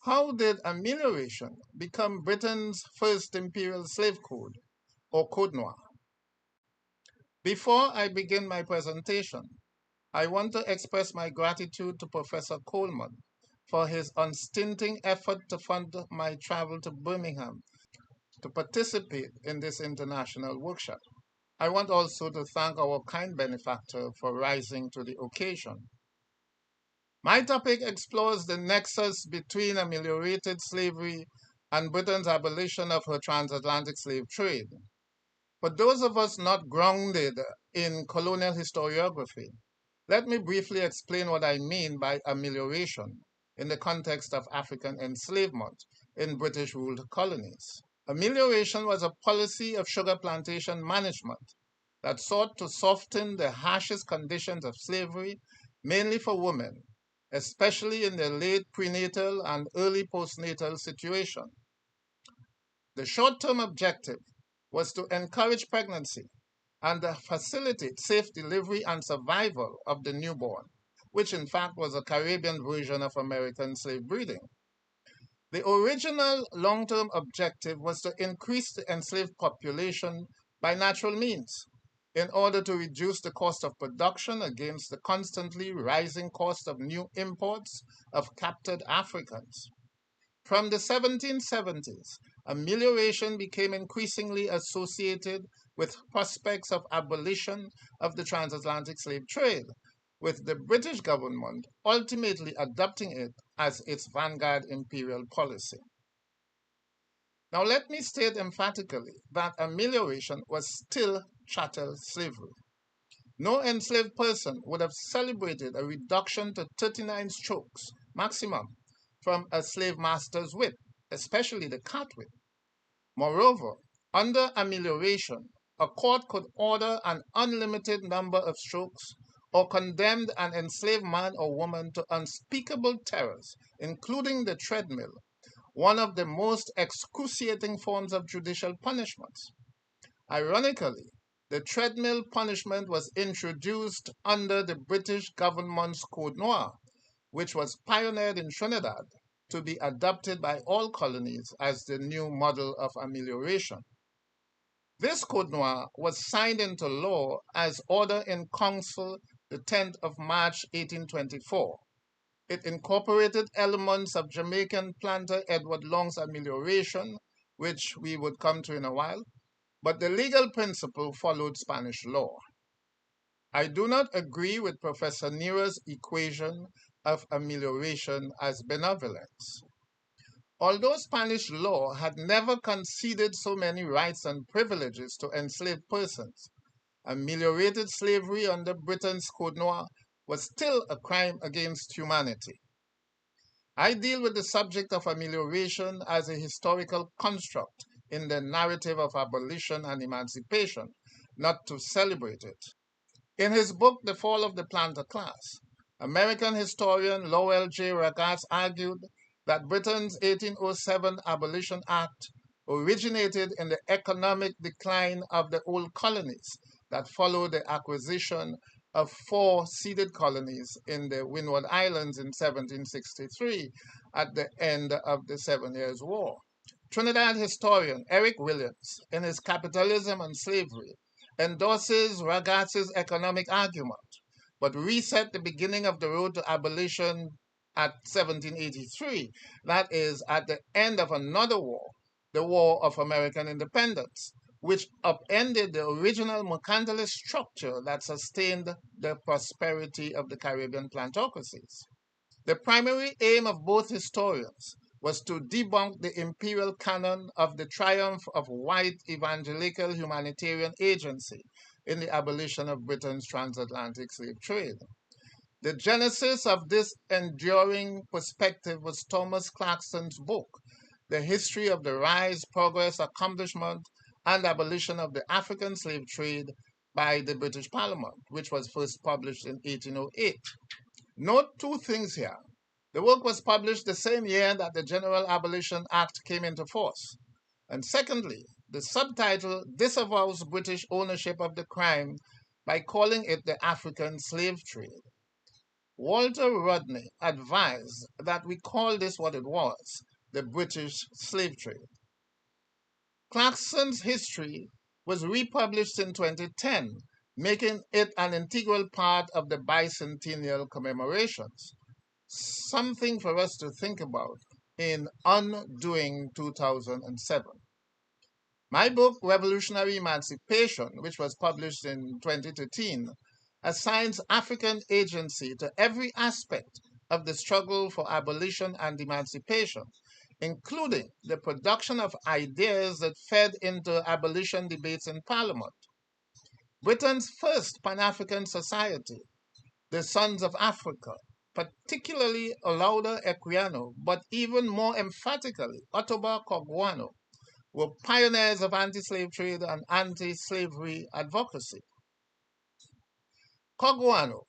How did Amelioration become Britain's first imperial slave code, or Code Noir? Before I begin my presentation, I want to express my gratitude to Professor Coleman for his unstinting effort to fund my travel to Birmingham to participate in this international workshop. I want also to thank our kind benefactor for rising to the occasion. My topic explores the nexus between ameliorated slavery and Britain's abolition of her transatlantic slave trade. For those of us not grounded in colonial historiography, let me briefly explain what I mean by amelioration in the context of African enslavement in British ruled colonies. Amelioration was a policy of sugar plantation management that sought to soften the harshest conditions of slavery, mainly for women, especially in their late prenatal and early postnatal situation. The short-term objective was to encourage pregnancy and facilitate safe delivery and survival of the newborn, which in fact was a Caribbean version of American slave breeding. The original long-term objective was to increase the enslaved population by natural means in order to reduce the cost of production against the constantly rising cost of new imports of captured Africans. From the 1770s, amelioration became increasingly associated with prospects of abolition of the transatlantic slave trade, with the British government ultimately adopting it as its vanguard imperial policy. Now, let me state emphatically that amelioration was still chattel slavery. No enslaved person would have celebrated a reduction to 39 strokes maximum from a slave master's whip, especially the cat whip. Moreover, under amelioration, a court could order an unlimited number of strokes or condemned an enslaved man or woman to unspeakable terrors, including the treadmill, one of the most excruciating forms of judicial punishments. Ironically, the treadmill punishment was introduced under the British government's Code Noir, which was pioneered in Trinidad to be adopted by all colonies as the new model of amelioration. This Code Noir was signed into law as Order in Council the 10th of March 1824. It incorporated elements of Jamaican planter Edward Long's amelioration, which we would come to in a while, but the legal principle followed Spanish law. I do not agree with Professor Neera's equation of amelioration as benevolence. Although Spanish law had never conceded so many rights and privileges to enslaved persons, ameliorated slavery under Britain's Code Noir was still a crime against humanity. I deal with the subject of amelioration as a historical construct in the narrative of abolition and emancipation, not to celebrate it. In his book, The Fall of the Planter Class, American historian Lowell J. Ragatz argued that Britain's 1807 Abolition Act originated in the economic decline of the old colonies that followed the acquisition of 4 ceded colonies in the Windward Islands in 1763 at the end of the Seven Years' War. Trinidad historian Eric Williams, in his Capitalism and Slavery, endorses Ragatz's economic argument, but reset the beginning of the road to abolition at 1783, that is, at the end of another war, the War of American Independence, which upended the original mercantilist structure that sustained the prosperity of the Caribbean plantocracies. The primary aim of both historians was to debunk the imperial canon of the triumph of white evangelical humanitarian agency in the abolition of Britain's transatlantic slave trade. The genesis of this enduring perspective was Thomas Clarkson's book, The History of the Rise, Progress, Accomplishment, and Abolition of the African Slave Trade by the British Parliament, which was first published in 1808. Note 2 things here. The work was published the same year that the General Abolition Act came into force. And secondly, the subtitle disavows British ownership of the crime by calling it the African slave trade. Walter Rodney advised that we call this what it was, the British slave trade. Clarkson's history was republished in 2010, making it an integral part of the bicentennial commemorations. Something for us to think about in Undoing 2007. My book, Revolutionary Emancipation, which was published in 2013, assigns African agency to every aspect of the struggle for abolition and emancipation, including the production of ideas that fed into abolition debates in Parliament. Britain's first Pan-African society, the Sons of Africa, particularly Olaudah Equiano, but even more emphatically Ottobah Cogwano, were pioneers of anti-slave trade and anti-slavery advocacy. Cogwano,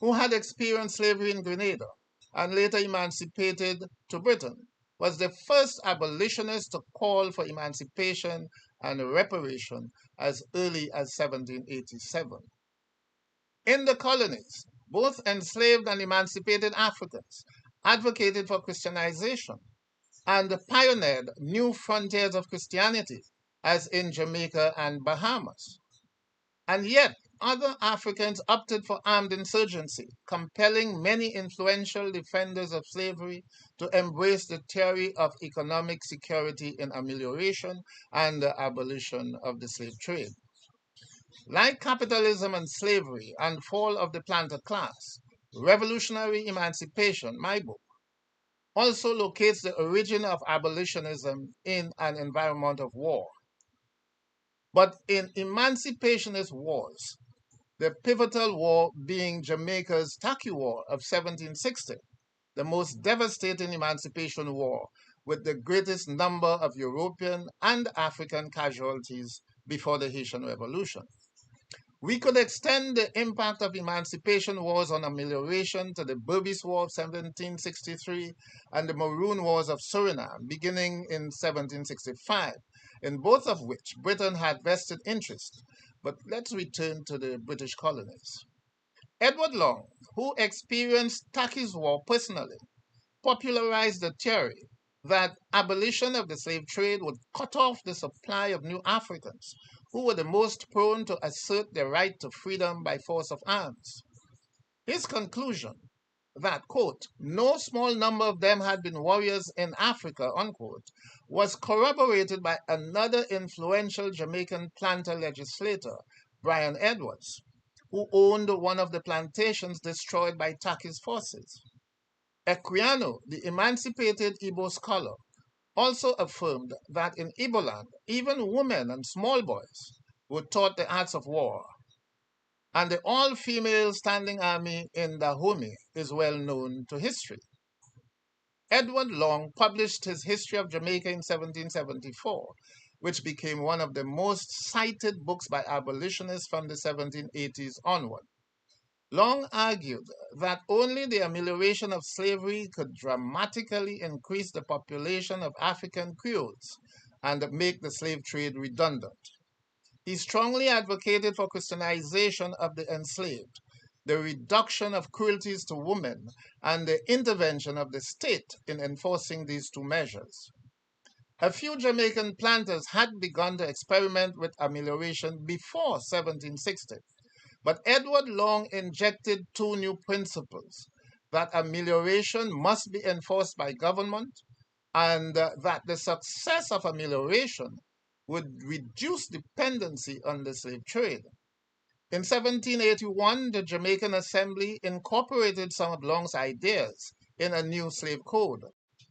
who had experienced slavery in Grenada and later emancipated to Britain, was the first abolitionist to call for emancipation and reparation as early as 1787. In the colonies, both enslaved and emancipated Africans advocated for Christianization and pioneered new frontiers of Christianity, as in Jamaica and Bahamas. And yet, other Africans opted for armed insurgency, compelling many influential defenders of slavery to embrace the theory of economic security in amelioration and the abolition of the slave trade. Like capitalism and slavery and fall of the planter class, Revolutionary Emancipation, my book, also locates the origin of abolitionism in an environment of war. But in emancipationist wars, the pivotal war being Jamaica's Taku War of 1760, the most devastating emancipation war with the greatest number of European and African casualties before the Haitian Revolution. We could extend the impact of emancipation wars on amelioration to the Berbice War of 1763 and the Maroon Wars of Suriname beginning in 1765, in both of which Britain had vested interest. But let's return to the British colonies. Edward Long, who experienced Taki's War personally, popularized the theory that abolition of the slave trade would cut off the supply of new Africans, who were the most prone to assert their right to freedom by force of arms. His conclusion that, quote, no small number of them had been warriors in Africa, unquote, was corroborated by another influential Jamaican planter legislator, Brian Edwards, who owned one of the plantations destroyed by Taki's forces. Equiano, the emancipated Igbo scholar, also affirmed that in Igboland, even women and small boys were taught the arts of war, and the all-female standing army in Dahomey is well known to history. Edward Long published his History of Jamaica in 1774, which became one of the most cited books by abolitionists from the 1780s onward. Long argued that only the amelioration of slavery could dramatically increase the population of African Creoles and make the slave trade redundant. He strongly advocated for Christianization of the enslaved, the reduction of cruelties to women, and the intervention of the state in enforcing these two measures. A few Jamaican planters had begun to experiment with amelioration before 1760, but Edward Long injected two new principles: that amelioration must be enforced by government, and that the success of amelioration would reduce dependency on the slave trade. In 1781, the Jamaican Assembly incorporated some of Long's ideas in a new slave code.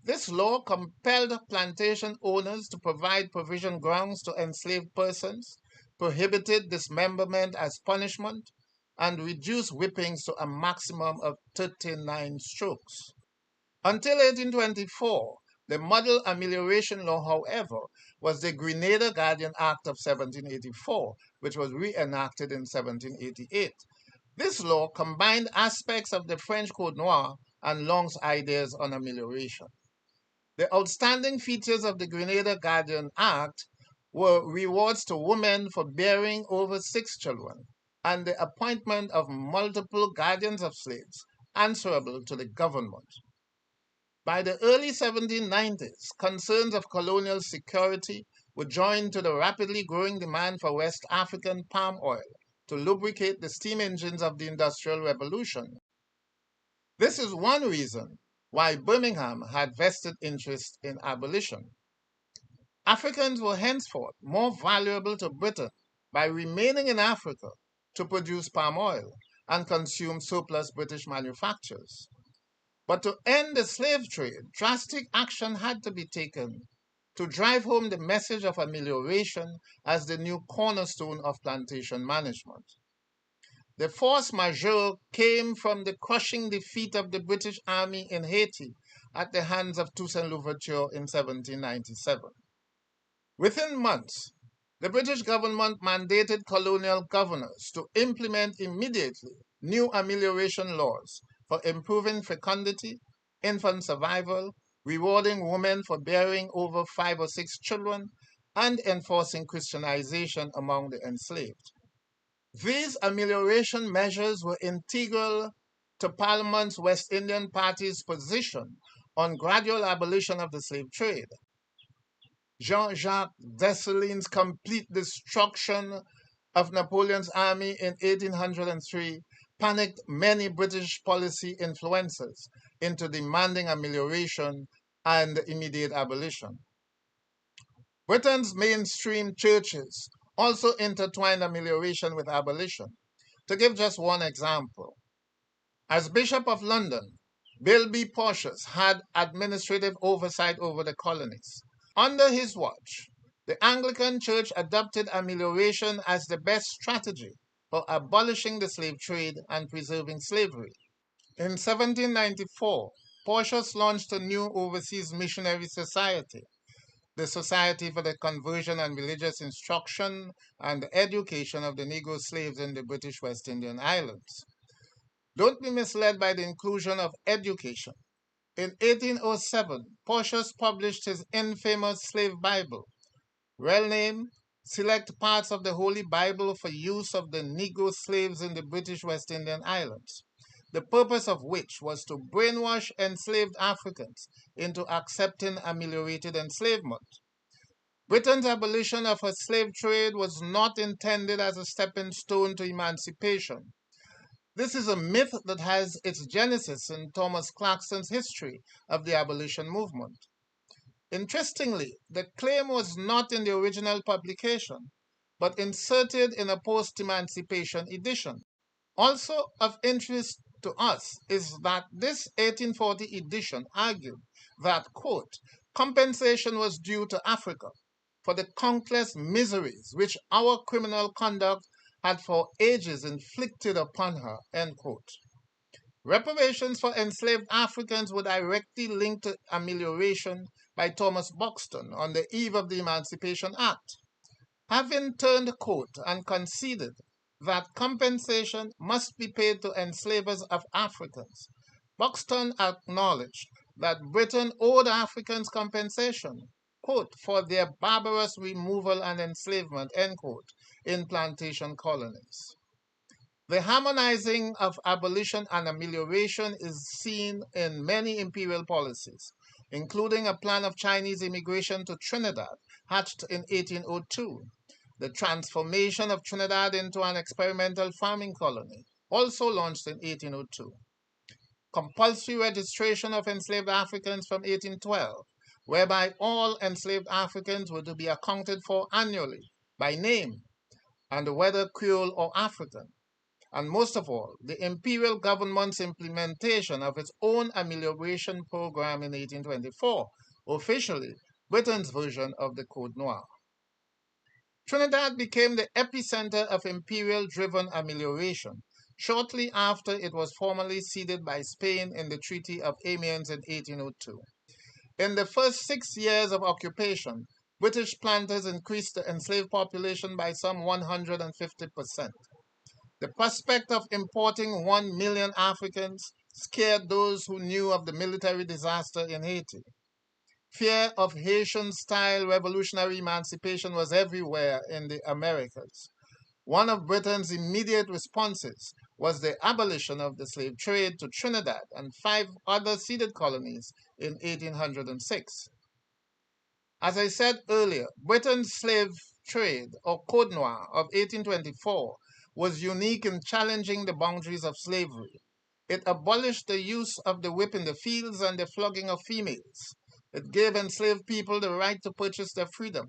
This law compelled plantation owners to provide provision grounds to enslaved persons, prohibited dismemberment as punishment, and reduced whippings to a maximum of 39 strokes. Until 1824, the model amelioration law, however, was the Grenada Guardian Act of 1784, which was reenacted in 1788. This law combined aspects of the French Code Noir and Long's ideas on amelioration. The outstanding features of the Grenada Guardian Act were rewards to women for bearing over 6 children, and the appointment of multiple guardians of slaves, answerable to the government. By the early 1790s, concerns of colonial security were joined to the rapidly growing demand for West African palm oil to lubricate the steam engines of the Industrial Revolution. This is one reason why Birmingham had vested interest in abolition. Africans were henceforth more valuable to Britain by remaining in Africa to produce palm oil and consume surplus British manufactures. But to end the slave trade, drastic action had to be taken to drive home the message of amelioration as the new cornerstone of plantation management. The force majeure came from the crushing defeat of the British Army in Haiti at the hands of Toussaint Louverture in 1797. Within months, the British government mandated colonial governors to implement immediately new amelioration laws for improving fecundity, infant survival, rewarding women for bearing over 5 or 6 children, and enforcing Christianization among the enslaved. These amelioration measures were integral to Parliament's West Indian Party's position on gradual abolition of the slave trade. Jean-Jacques Dessalines' complete destruction of Napoleon's army in 1803 panicked many British policy influencers into demanding amelioration and immediate abolition. Britain's mainstream churches also intertwined amelioration with abolition. To give just one example, as Bishop of London, Bill B. Porteous had administrative oversight over the colonies. Under his watch, the Anglican Church adopted amelioration as the best strategy for abolishing the slave trade and preserving slavery. In 1794, Porteous launched a new overseas missionary society, the Society for the Conversion and Religious Instruction and Education of the Negro Slaves in the British West Indian Islands. Don't be misled by the inclusion of education. In 1807, Porteous published his infamous Slave Bible, well named Select Parts of the Holy Bible for Use of the Negro Slaves in the British West Indian Islands, the purpose of which was to brainwash enslaved Africans into accepting ameliorated enslavement. Britain's abolition of her slave trade was not intended as a stepping stone to emancipation. This is a myth that has its genesis in Thomas Clarkson's History of the Abolition Movement. Interestingly, the claim was not in the original publication, but inserted in a post-emancipation edition. Also of interest to us is that this 1840 edition argued that, quote, compensation was due to Africa for the countless miseries which our criminal conduct had for ages inflicted upon her, end quote. Reparations for enslaved Africans were directly linked to amelioration by Thomas Buxton on the eve of the Emancipation Act. Having turned coat and conceded that compensation must be paid to enslavers of Africans, Buxton acknowledged that Britain owed Africans compensation, quote, for their barbarous removal and enslavement, end quote, in plantation colonies. The harmonizing of abolition and amelioration is seen in many imperial policies, including a plan of Chinese immigration to Trinidad hatched in 1802, the transformation of Trinidad into an experimental farming colony, also launched in 1802, compulsory registration of enslaved Africans from 1812, whereby all enslaved Africans were to be accounted for annually by name and whether Creole or African, and most of all, the imperial government's implementation of its own amelioration program in 1824, officially Britain's version of the Code Noir. Trinidad became the epicenter of imperial-driven amelioration shortly after it was formally ceded by Spain in the Treaty of Amiens in 1802. In the first 6 years of occupation, British planters increased the enslaved population by some 150%. The prospect of importing 1 million Africans scared those who knew of the military disaster in Haiti. Fear of Haitian-style revolutionary emancipation was everywhere in the Americas. One of Britain's immediate responses was the abolition of the slave trade to Trinidad and 5 other ceded colonies in 1806. As I said earlier, Britain's slave trade, or Code Noir, of 1824 was unique in challenging the boundaries of slavery. It abolished the use of the whip in the fields and the flogging of females. It gave enslaved people the right to purchase their freedom,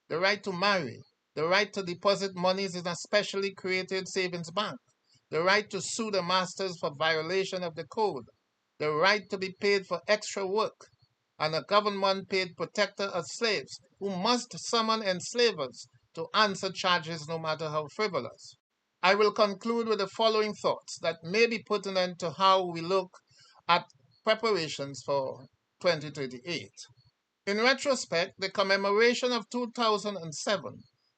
the right to marry, the right to deposit monies in a specially created savings bank, the right to sue the masters for violation of the code, the right to be paid for extra work, and a government-paid protector of slaves who must summon enslavers to answer charges no matter how frivolous. I will conclude with the following thoughts that may be pertinent to how we look at preparations for 2038. In retrospect, the commemoration of 2007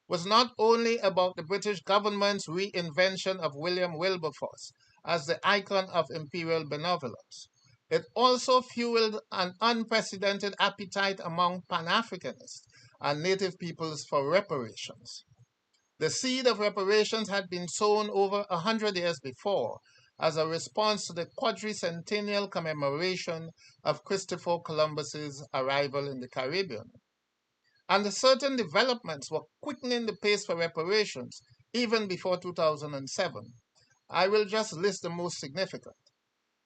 was not only about the British government's reinvention of William Wilberforce as the icon of imperial benevolence. It also fueled an unprecedented appetite among Pan-Africanists and native peoples for reparations. The seed of reparations had been sown over 100 years before as a response to the quadricentennial commemoration of Christopher Columbus's arrival in the Caribbean. And certain developments were quickening the pace for reparations even before 2007. I will just list the most significant.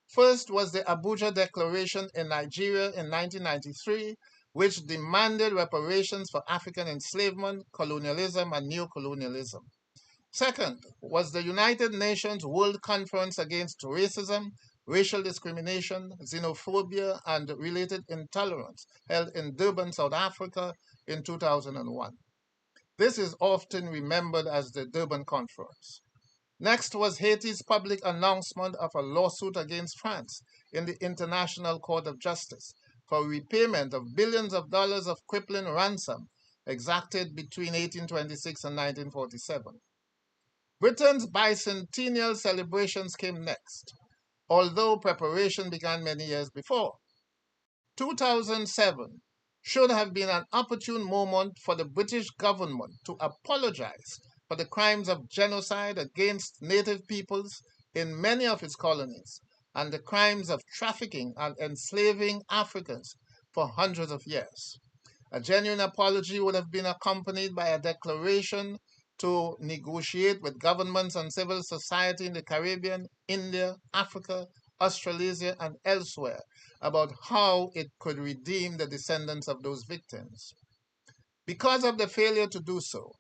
First was the Abuja Declaration in Nigeria in 1993, which demanded reparations for African enslavement, colonialism, and neocolonialism. Second was the United Nations World Conference Against Racism, Racial Discrimination, Xenophobia, and Related Intolerance, held in Durban, South Africa in 2001. This is often remembered as the Durban Conference. Next was Haiti's public announcement of a lawsuit against France in the International Court of Justice for repayment of billions of dollars of crippling ransom exacted between 1826 and 1947. Britain's bicentennial celebrations came next, although preparation began many years before. 2007 should have been an opportune moment for the British government to apologize for the crimes of genocide against native peoples in many of its colonies and the crimes of trafficking and enslaving Africans for hundreds of years. A genuine apology would have been accompanied by a declaration to negotiate with governments and civil society in the Caribbean, India, Africa, Australasia, and elsewhere about how it could redeem the descendants of those victims. Because of the failure to do so,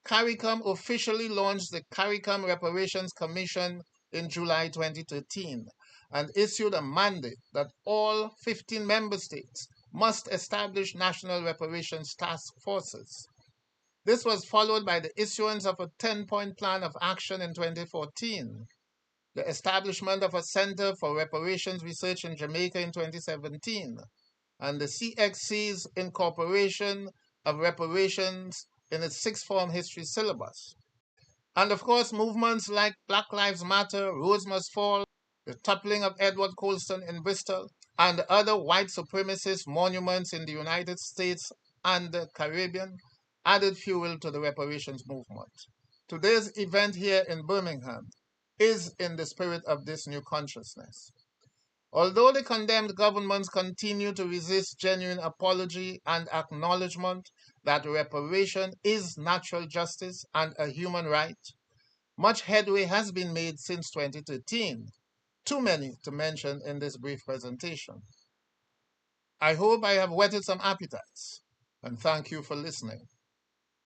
CARICOM officially launched the CARICOM Reparations Commission in July 2013 and issued a mandate that all 15 member states must establish national reparations task forces. This was followed by the issuance of a 10-point plan of action in 2014, the establishment of a Center for Reparations Research in Jamaica in 2017, and the CXC's incorporation of reparations in its sixth form history syllabus. And of course, movements like Black Lives Matter, Rhodes Must Fall, the toppling of Edward Colston in Bristol, and other white supremacist monuments in the United States and the Caribbean added fuel to the reparations movement. Today's event here in Birmingham is in the spirit of this new consciousness. Although the condemned governments continue to resist genuine apology and acknowledgement that reparation is natural justice and a human right, much headway has been made since 2013, too many to mention in this brief presentation. I hope I have whetted some appetites, and thank you for listening.